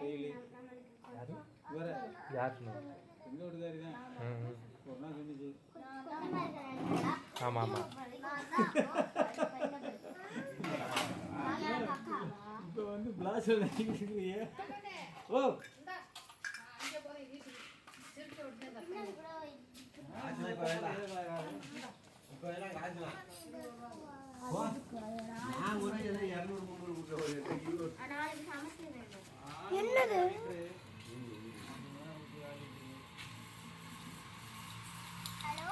Daily யாருன்னு எங்க வீட்டுக்காரி தான் ஒரு நாள் சொன்னிச்சு. ஆமாம் ஆமாம். இப்போ வந்து பிளாஸ் இருக்கிறியே. ஓ என்னது ஹலோ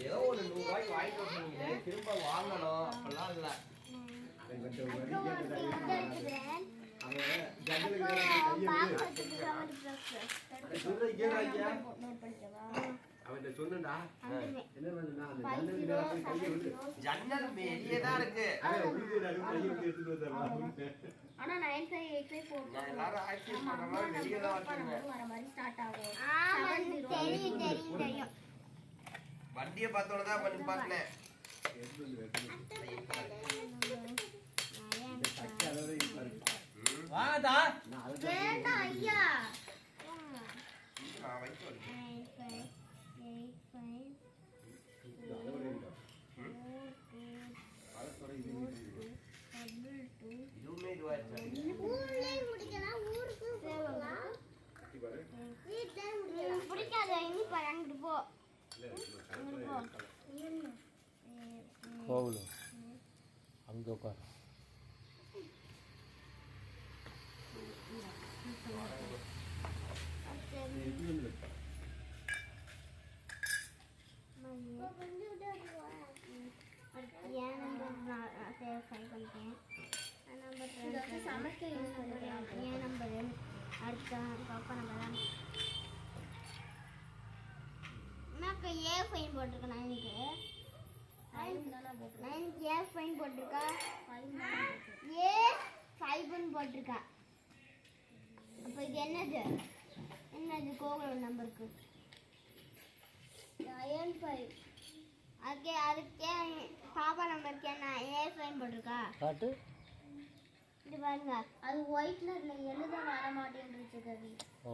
ஏதோ ஒரு 100 ரூபாய்க்கு வாங்கிட்டு வந்தீங்களே திரும்ப வாங்கணும் அப்படிலாம் இல்லை. ஜன்னல் வெளியே தான் இருக்கு. ஆனா 9585 போட்டு எல்லாரும் ஆக்சிடென்ட் பண்ற மாதிரி வெளியே தான் வச்சிருக்கேன். வர மாதிரி ஸ்டார்ட் ஆகும். ஆமா தெரியும். வண்டியை பார்த்தோட தான் பண்ணி பார்த்தேன். வாடா வேண்டாம் ஐயா. நான் வைக்க வரேன். 8585 இதுவுமே இதுவாயிருச்சு. ஊர்லயே முடிக்கலாம், ஊருக்கு போகலாம். வீட்லயே முடிக்கலாம். பிடிக்காத இனி பறந்துட்டு போ. கோவில் அங்கே உட்கார். போட்டிருக்கா. அப்ப இது என்னது என்னது கோகுல் நம்பருக்கு அதுக்கே பாப்பா நம்பருக்கு என்ன A5 போட்டிருக்கா. காட்டு இது பாருங்க, அது ஒயிட்ல எழுத வர மாட்டேங்குது கவி. ஓ